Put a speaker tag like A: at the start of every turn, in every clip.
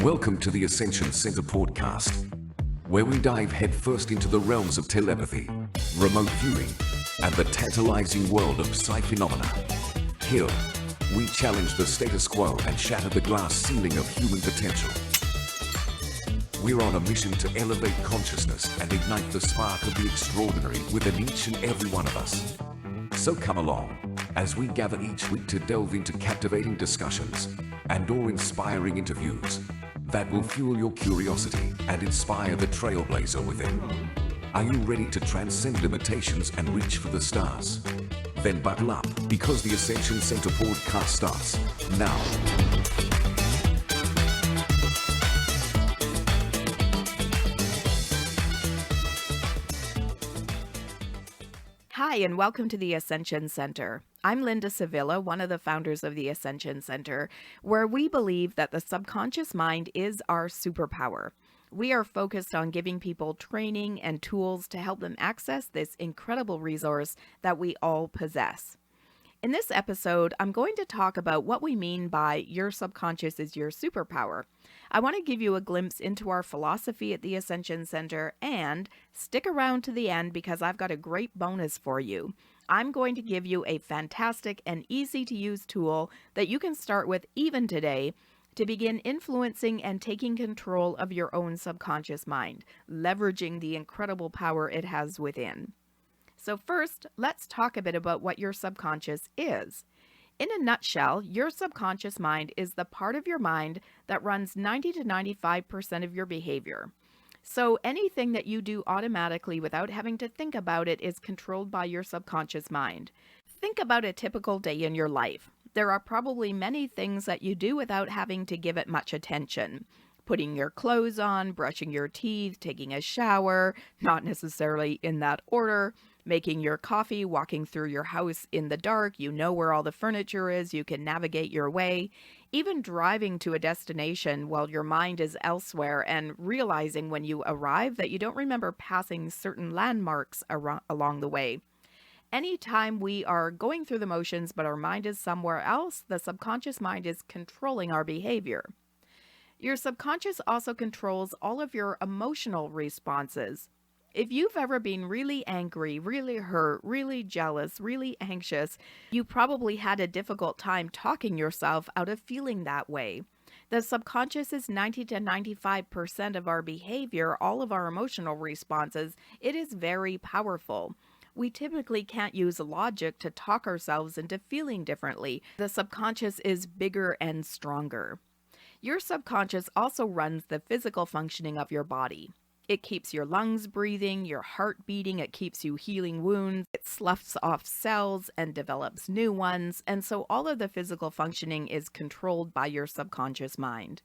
A: Welcome to the Ascension Center podcast, where we dive headfirst into the realms of telepathy, remote viewing, and the tantalizing world of psi phenomena. Here, we challenge the status quo and shatter the glass ceiling of human potential. We're on a mission to elevate consciousness and ignite the spark of the extraordinary within each and every one of us. So come along as we gather each week to delve into captivating discussions and awe-inspiring interviews that will fuel your curiosity and inspire the trailblazer within. Are you ready to transcend limitations and reach for the stars? Then buckle up, because the Ascension Center podcast starts now.
B: Hi, and welcome to the Ascension Center. I'm Linda Sevilla, one of the founders of the Ascension Center, where we believe that the subconscious mind is our superpower. We are focused on giving people training and tools to help them access this incredible resource that we all possess. In this episode, I'm going to talk about what we mean by your subconscious is your superpower. I want to give you a glimpse into our philosophy at the Ascension Center, and stick around to the end because I've got a great bonus for you. I'm going to give you a fantastic and easy to use tool that you can start with even today to begin influencing and taking control of your own subconscious mind, leveraging the incredible power it has within. So first, let's talk a bit about what your subconscious is. In a nutshell, your subconscious mind is the part of your mind that runs 90 to 95% of your behavior. So anything that you do automatically without having to think about it is controlled by your subconscious mind. Think about a typical day in your life. There are probably many things that you do without having to give it much attention. Putting your clothes on, brushing your teeth, taking a shower, not necessarily in that order, making your coffee, walking through your house in the dark, you know where all the furniture is, you can navigate your way, even driving to a destination while your mind is elsewhere and realizing when you arrive that you don't remember passing certain landmarks along the way. Anytime we are going through the motions but our mind is somewhere else, the subconscious mind is controlling our behavior. Your subconscious also controls all of your emotional responses. If you've ever been really angry, really hurt, really jealous, really anxious, you probably had a difficult time talking yourself out of feeling that way. The subconscious is 90 to 95% of our behavior, all of our emotional responses. It is very powerful. We typically can't use logic to talk ourselves into feeling differently. The subconscious is bigger and stronger. Your subconscious also runs the physical functioning of your body. It keeps your lungs breathing, your heart beating, it keeps you healing wounds, it sloughs off cells and develops new ones, and so all of the physical functioning is controlled by your subconscious mind.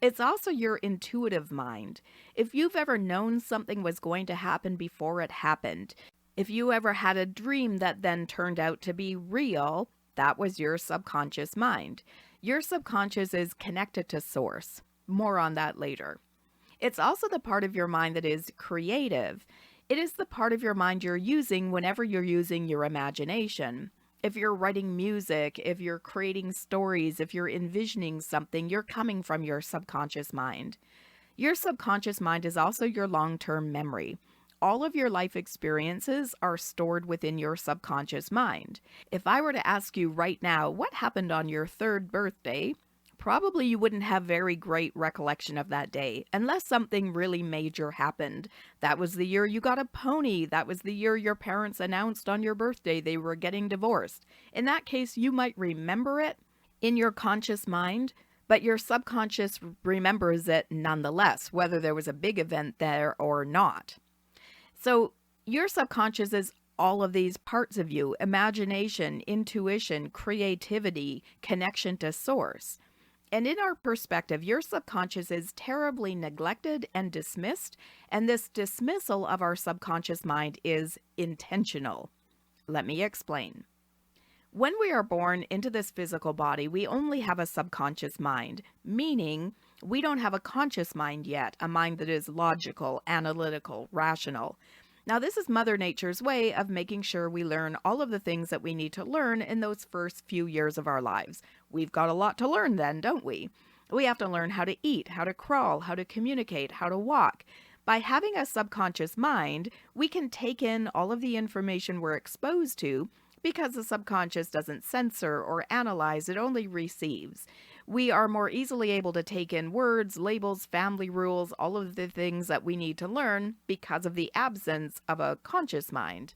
B: It's also your intuitive mind. If you've ever known something was going to happen before it happened, if you ever had a dream that then turned out to be real, that was your subconscious mind. Your subconscious is connected to source. More on that later. It's also the part of your mind that is creative. It is the part of your mind you're using whenever you're using your imagination. If you're writing music, if you're creating stories, if you're envisioning something, you're coming from your subconscious mind. Your subconscious mind is also your long-term memory. All of your life experiences are stored within your subconscious mind. If I were to ask you right now, what happened on your 3rd birthday? Probably you wouldn't have very great recollection of that day, unless something really major happened. That was the year you got a pony. That was the year your parents announced on your birthday they were getting divorced. In that case, you might remember it in your conscious mind, but your subconscious remembers it nonetheless, whether there was a big event there or not. So your subconscious is all of these parts of you: imagination, intuition, creativity, connection to source. And in our perspective, your subconscious is terribly neglected and dismissed, and this dismissal of our subconscious mind is intentional. Let me explain. When we are born into this physical body, we only have a subconscious mind, meaning we don't have a conscious mind yet, a mind that is logical, analytical, rational. Now, this is Mother Nature's way of making sure we learn all of the things that we need to learn in those first few years of our lives. We've got a lot to learn then, don't we? We have to learn how to eat, how to crawl, how to communicate, how to walk. By having a subconscious mind, we can take in all of the information we're exposed to because the subconscious doesn't censor or analyze, it only receives. We are more easily able to take in words, labels, family rules, all of the things that we need to learn because of the absence of a conscious mind.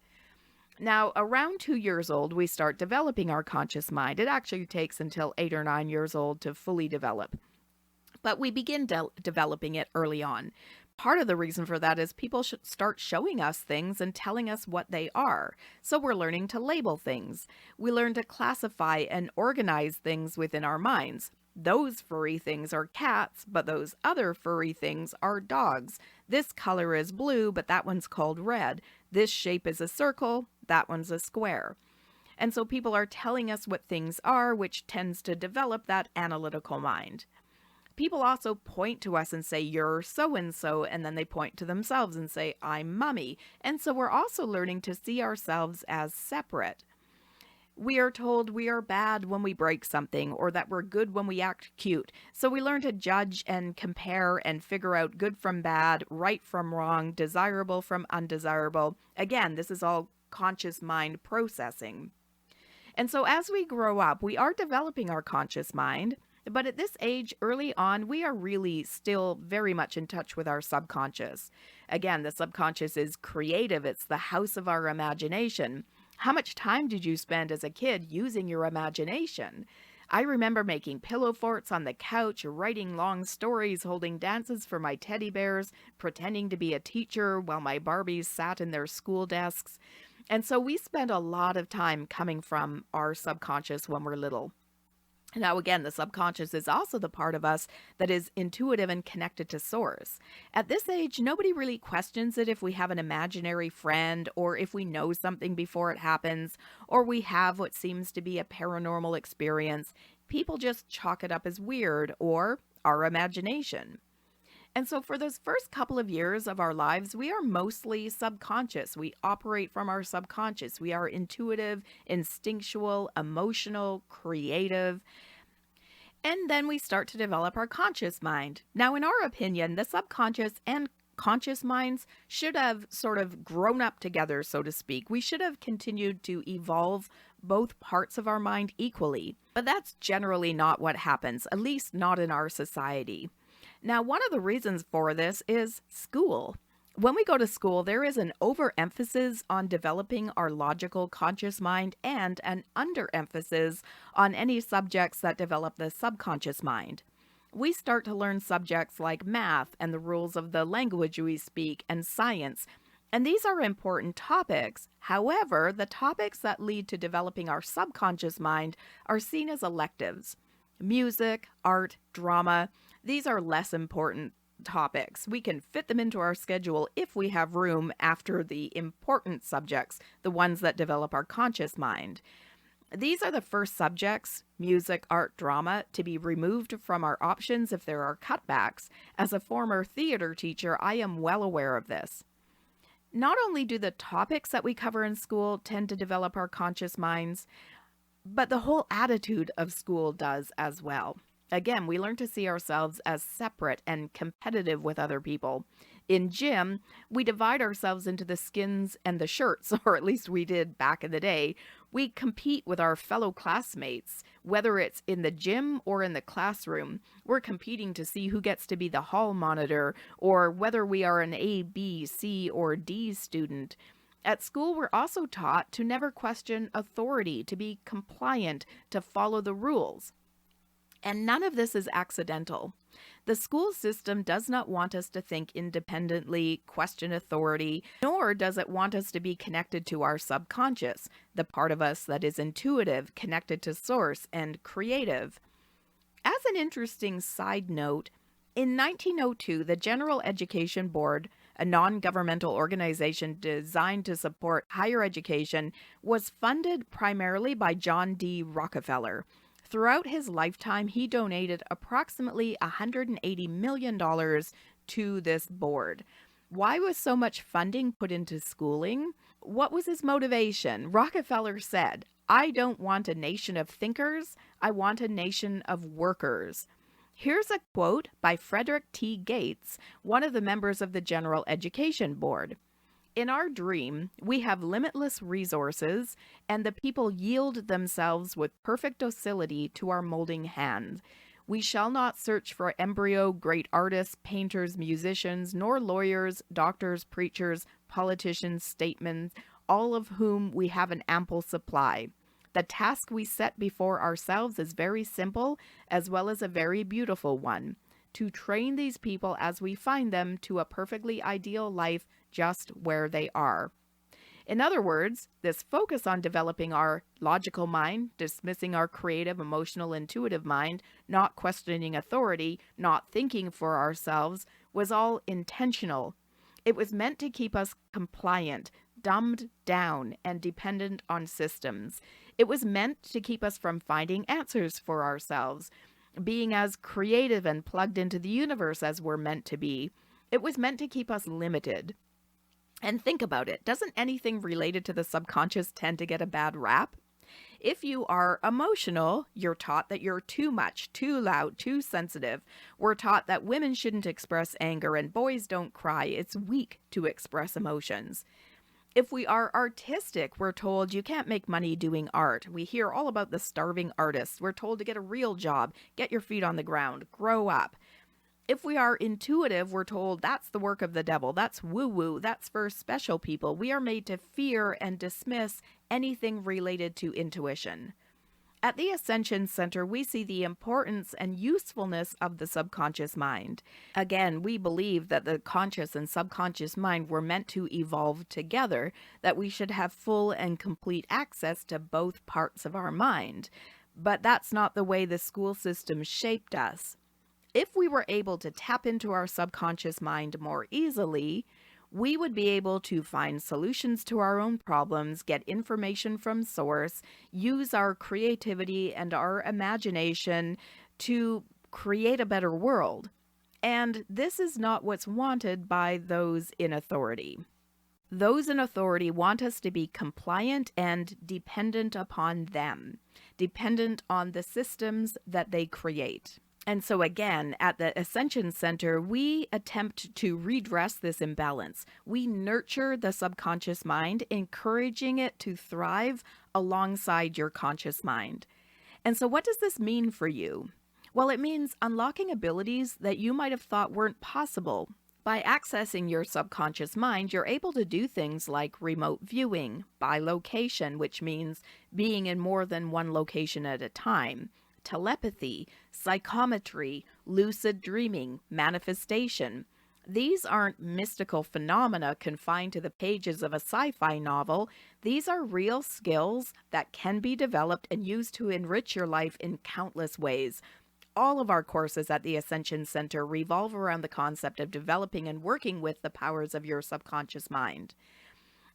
B: Now, around 2 years old, we start developing our conscious mind. It actually takes until 8 or 9 years old to fully develop. But we begin developing it early on. Part of the reason for that is people should start showing us things and telling us what they are. So we're learning to label things. We learn to classify and organize things within our minds. Those furry things are cats, but those other furry things are dogs. This color is blue, but that one's called red. This shape is a circle, that one's a square. And so people are telling us what things are, which tends to develop that analytical mind. People also point to us and say, you're so-and-so, and then they point to themselves and say, I'm Mummy. And so we're also learning to see ourselves as separate. We are told we are bad when we break something, or that we're good when we act cute. So we learn to judge and compare and figure out good from bad, right from wrong, desirable from undesirable. Again, this is all conscious mind processing. And so as we grow up, we are developing our conscious mind. But at this age, early on, we are really still very much in touch with our subconscious. Again, the subconscious is creative. It's the house of our imagination. How much time did you spend as a kid using your imagination? I remember making pillow forts on the couch, writing long stories, holding dances for my teddy bears, pretending to be a teacher while my Barbies sat in their school desks. And so we spend a lot of time coming from our subconscious when we're little. Now, again, the subconscious is also the part of us that is intuitive and connected to source. At this age, nobody really questions it if we have an imaginary friend, or if we know something before it happens, or we have what seems to be a paranormal experience. People just chalk it up as weird or our imagination. And so for those first couple of years of our lives, we are mostly subconscious. We operate from our subconscious. We are intuitive, instinctual, emotional, creative. And then we start to develop our conscious mind. Now, in our opinion, the subconscious and conscious minds should have sort of grown up together, so to speak. We should have continued to evolve both parts of our mind equally. But that's generally not what happens, at least not in our society. Now, one of the reasons for this is school. When we go to school, there is an overemphasis on developing our logical conscious mind and an underemphasis on any subjects that develop the subconscious mind. We start to learn subjects like math and the rules of the language we speak and science, and these are important topics. However, the topics that lead to developing our subconscious mind are seen as electives. Music, art, drama, these are less important topics. We can fit them into our schedule if we have room after the important subjects, the ones that develop our conscious mind. These are the first subjects, music, art, drama, to be removed from our options if there are cutbacks. As a former theater teacher, I am well aware of this. Not only do the topics that we cover in school tend to develop our conscious minds, but the whole attitude of school does as well. Again, we learn to see ourselves as separate and competitive with other people. In gym, we divide ourselves into the skins and the shirts, or at least we did back in the day. We compete with our fellow classmates, whether it's in the gym or in the classroom. We're competing to see who gets to be the hall monitor, or whether we are an A, B, C, or D student. At school, we're also taught to never question authority, to be compliant, to follow the rules. And none of this is accidental. The school system does not want us to think independently, question authority, nor does it want us to be connected to our subconscious, the part of us that is intuitive, connected to source, and creative. As an interesting side note, in 1902, the General Education Board, a non-governmental organization designed to support higher education, was funded primarily by John D. Rockefeller. Throughout his lifetime, he donated approximately $180 million to this board. Why was so much funding put into schooling? What was his motivation? Rockefeller said, I don't want a nation of thinkers, I want a nation of workers. Here's a quote by Frederick T. Gates, one of the members of the General Education Board. In our dream, we have limitless resources, and the people yield themselves with perfect docility to our molding hand. We shall not search for embryo great artists, painters, musicians, nor lawyers, doctors, preachers, politicians, statesmen, all of whom we have an ample supply. The task we set before ourselves is very simple, as well as a very beautiful one: to train these people as we find them to a perfectly ideal life just where they are. In other words, this focus on developing our logical mind, dismissing our creative, emotional, intuitive mind, not questioning authority, not thinking for ourselves, was all intentional. It was meant to keep us compliant, dumbed down, and dependent on systems. It was meant to keep us from finding answers for ourselves, being as creative and plugged into the universe as we're meant to be. It was meant to keep us limited. And think about it. Doesn't anything related to the subconscious tend to get a bad rap? If you are emotional, you're taught that you're too much, too loud, too sensitive. We're taught that women shouldn't express anger and boys don't cry. It's weak to express emotions. If we are artistic, we're told you can't make money doing art. We hear all about the starving artists. We're told to get a real job, get your feet on the ground, grow up. If we are intuitive, we're told that's the work of the devil, that's woo-woo, that's for special people. We are made to fear and dismiss anything related to intuition. At the Ascension Center, we see the importance and usefulness of the subconscious mind. Again, we believe that the conscious and subconscious mind were meant to evolve together, that we should have full and complete access to both parts of our mind. But that's not the way the school system shaped us. If we were able to tap into our subconscious mind more easily, we would be able to find solutions to our own problems, get information from source, use our creativity and our imagination to create a better world. And this is not what's wanted by those in authority. Those in authority want us to be compliant and dependent upon them, dependent on the systems that they create. And so again, at the Ascension Center, we attempt to redress this imbalance. We nurture the subconscious mind, encouraging it to thrive alongside your conscious mind. And so what does this mean for you? Well, it means unlocking abilities that you might have thought weren't possible. By accessing your subconscious mind, you're able to do things like remote viewing, by location, which means being in more than one location at a time, telepathy, psychometry, lucid dreaming, manifestation. These aren't mystical phenomena confined to the pages of a sci-fi novel. These are real skills that can be developed and used to enrich your life in countless ways. All of our courses at the Ascension Center revolve around the concept of developing and working with the powers of your subconscious mind.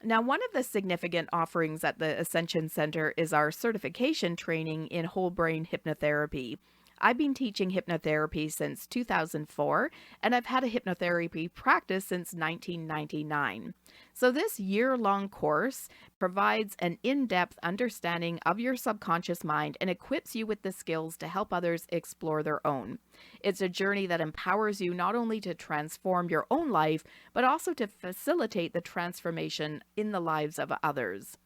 B: Now, one of the significant offerings at the Ascension Center is our certification training in whole brain hypnotherapy. I've been teaching hypnotherapy since 2004, and I've had a hypnotherapy practice since 1999. So this year-long course provides an in-depth understanding of your subconscious mind and equips you with the skills to help others explore their own. It's a journey that empowers you not only to transform your own life, but also to facilitate the transformation in the lives of others.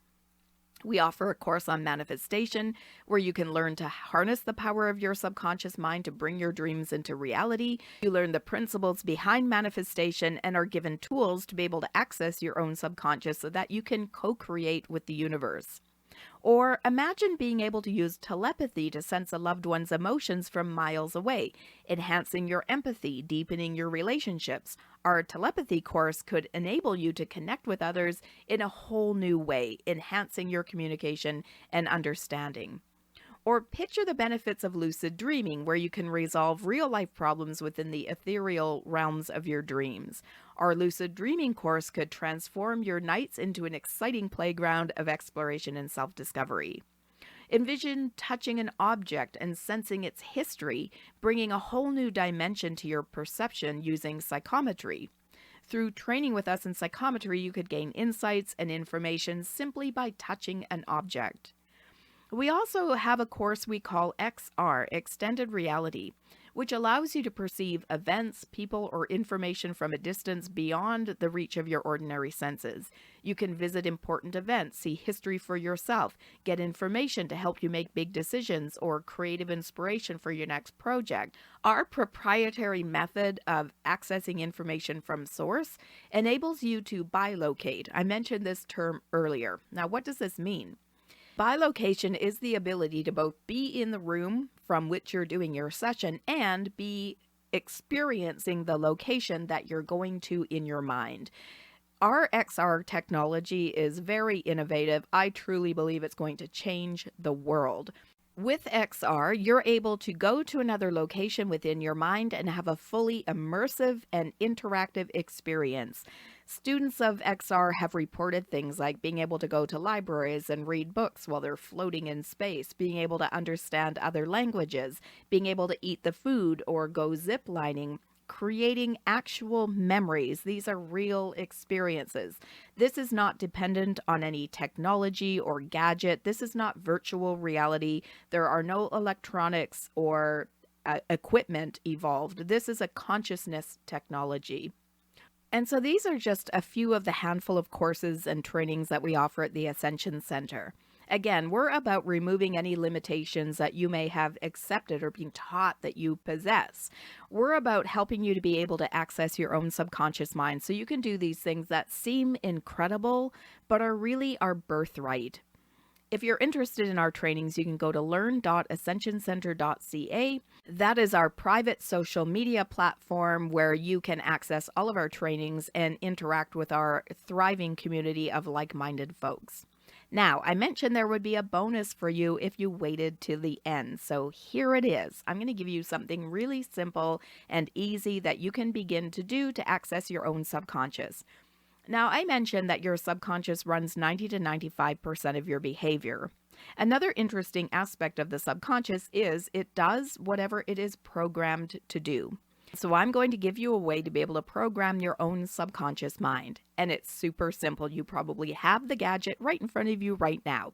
B: We offer a course on manifestation where you can learn to harness the power of your subconscious mind to bring your dreams into reality. You learn the principles behind manifestation and are given tools to be able to access your own subconscious so that you can co-create with the universe. Or imagine being able to use telepathy to sense a loved one's emotions from miles away, enhancing your empathy, deepening your relationships. Our telepathy course could enable you to connect with others in a whole new way, enhancing your communication and understanding. Or picture the benefits of lucid dreaming, where you can resolve real-life problems within the ethereal realms of your dreams. Our lucid dreaming course could transform your nights into an exciting playground of exploration and self-discovery. Envision touching an object and sensing its history, bringing a whole new dimension to your perception using psychometry. Through training with us in psychometry, you could gain insights and information simply by touching an object. We also have a course we call XR, Extended Reality, which allows you to perceive events, people, or information from a distance beyond the reach of your ordinary senses. You can visit important events, see history for yourself, get information to help you make big decisions, or creative inspiration for your next project. Our proprietary method of accessing information from source enables you to bilocate. I mentioned this term earlier. Now, what does this mean? Bilocation is the ability to both be in the room from which you're doing your session and be experiencing the location that you're going to in your mind. Our XR technology is very innovative. I truly believe it's going to change the world. With XR, you're able to go to another location within your mind and have a fully immersive and interactive experience. Students of XR have reported things like being able to go to libraries and read books while they're floating in space, being able to understand other languages, being able to eat the food or go zip lining, creating actual memories. These are real experiences. This is not dependent on any technology or gadget. This is not virtual reality. There are no electronics or equipment evolved. This is a consciousness technology. And so these are just a few of the handful of courses and trainings that we offer at the Ascension Center. Again, we're about removing any limitations that you may have accepted or been taught that you possess. We're about helping you to be able to access your own subconscious mind so you can do these things that seem incredible, but are really our birthright. If you're interested in our trainings, you can go to learn.ascensioncenter.ca. That is our private social media platform where you can access all of our trainings and interact with our thriving community of like-minded folks. Now, I mentioned there would be a bonus for you if you waited to the end. So here it is. I'm going to give you something really simple and easy that you can begin to do to access your own subconscious. Now, I mentioned that your subconscious runs 90 to 95% of your behavior. Another interesting aspect of the subconscious is it does whatever it is programmed to do. So I'm going to give you a way to be able to program your own subconscious mind. And it's super simple. You probably have the gadget right in front of you right now.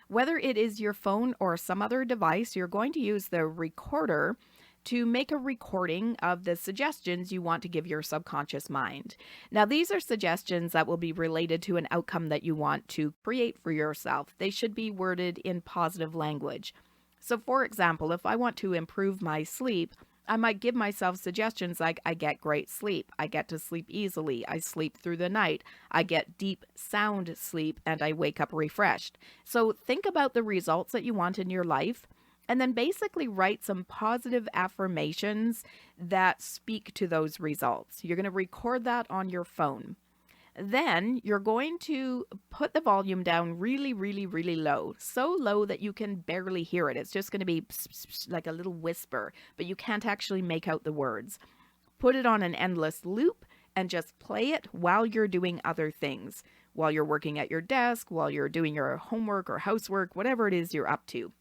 B: Whether it is your phone or some other device, you're going to use the recorder to make a recording of the suggestions you want to give your subconscious mind. Now, these are suggestions that will be related to an outcome that you want to create for yourself. They should be worded in positive language. So, for example, if I want to improve my sleep, I might give myself suggestions like I get great sleep, I get to sleep easily, I sleep through the night, I get deep sound sleep, and I wake up refreshed. So think about the results that you want in your life, and then basically write some positive affirmations that speak to those results. You're going to record that on your phone. Then you're going to put the volume down really, really, really low. So low that you can barely hear it. It's just going to be like a little whisper, but you can't actually make out the words. Put it on an endless loop and just play it while you're doing other things. While you're working at your desk, while you're doing your homework or housework, whatever it is you're up to.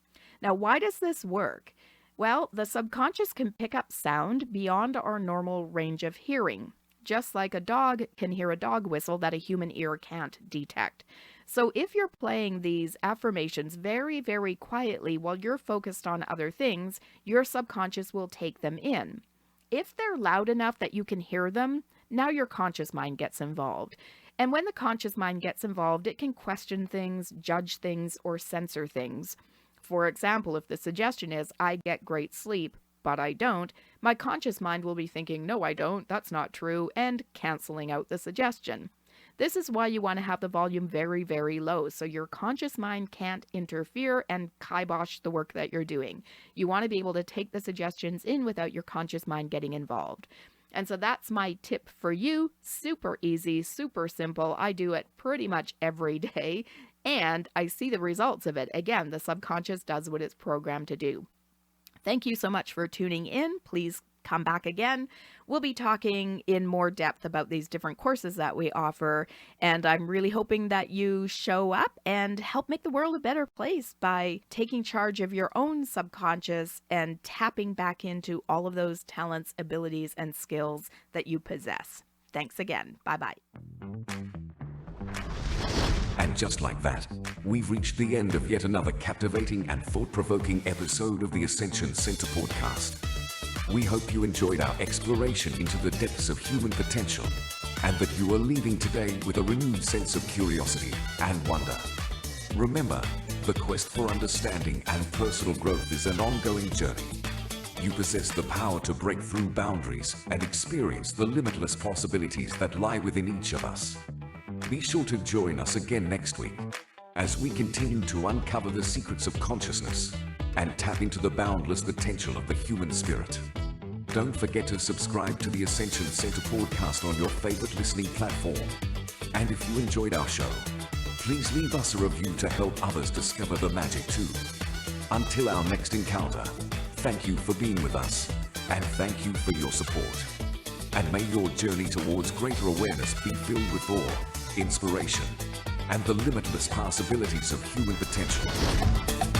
B: Now, why does this work? Well, the subconscious can pick up sound beyond our normal range of hearing. Just like a dog can hear a dog whistle that a human ear can't detect. So if you're playing these affirmations very, very quietly while you're focused on other things, your subconscious will take them in. If they're loud enough that you can hear them, now your conscious mind gets involved. And when the conscious mind gets involved, it can question things, judge things, or censor things. For example, if the suggestion is, I get great sleep, but I don't, my conscious mind will be thinking, no, I don't, that's not true, and canceling out the suggestion. This is why you want to have the volume very, very low, so your conscious mind can't interfere and kibosh the work that you're doing. You want to be able to take the suggestions in without your conscious mind getting involved. And so that's my tip for you. Super easy, super simple. I do it pretty much every day, and I see the results of it. Again, the subconscious does what it's programmed to do. Thank you so much for tuning in. Please come back again. We'll be talking in more depth about these different courses that we offer, and I'm really hoping that you show up and help make the world a better place by taking charge of your own subconscious and tapping back into all of those talents, abilities, and skills that you possess. Thanks again. Bye-bye.
A: And just like that, we've reached the end of yet another captivating and thought-provoking episode of the Ascension Center podcast. We hope you enjoyed our exploration into the depths of human potential and that you are leaving today with a renewed sense of curiosity and wonder. Remember, the quest for understanding and personal growth is an ongoing journey. You possess the power to break through boundaries and experience the limitless possibilities that lie within each of us. Be sure to join us again next week as we continue to uncover the secrets of consciousness and tap into the boundless potential of the human spirit. Don't forget to subscribe to the Ascension Center podcast on your favorite listening platform. And if you enjoyed our show, please leave us a review to help others discover the magic too. Until our next encounter, thank you for being with us, and thank you for your support. And may your journey towards greater awareness be filled with awe, inspiration, and the limitless possibilities of human potential.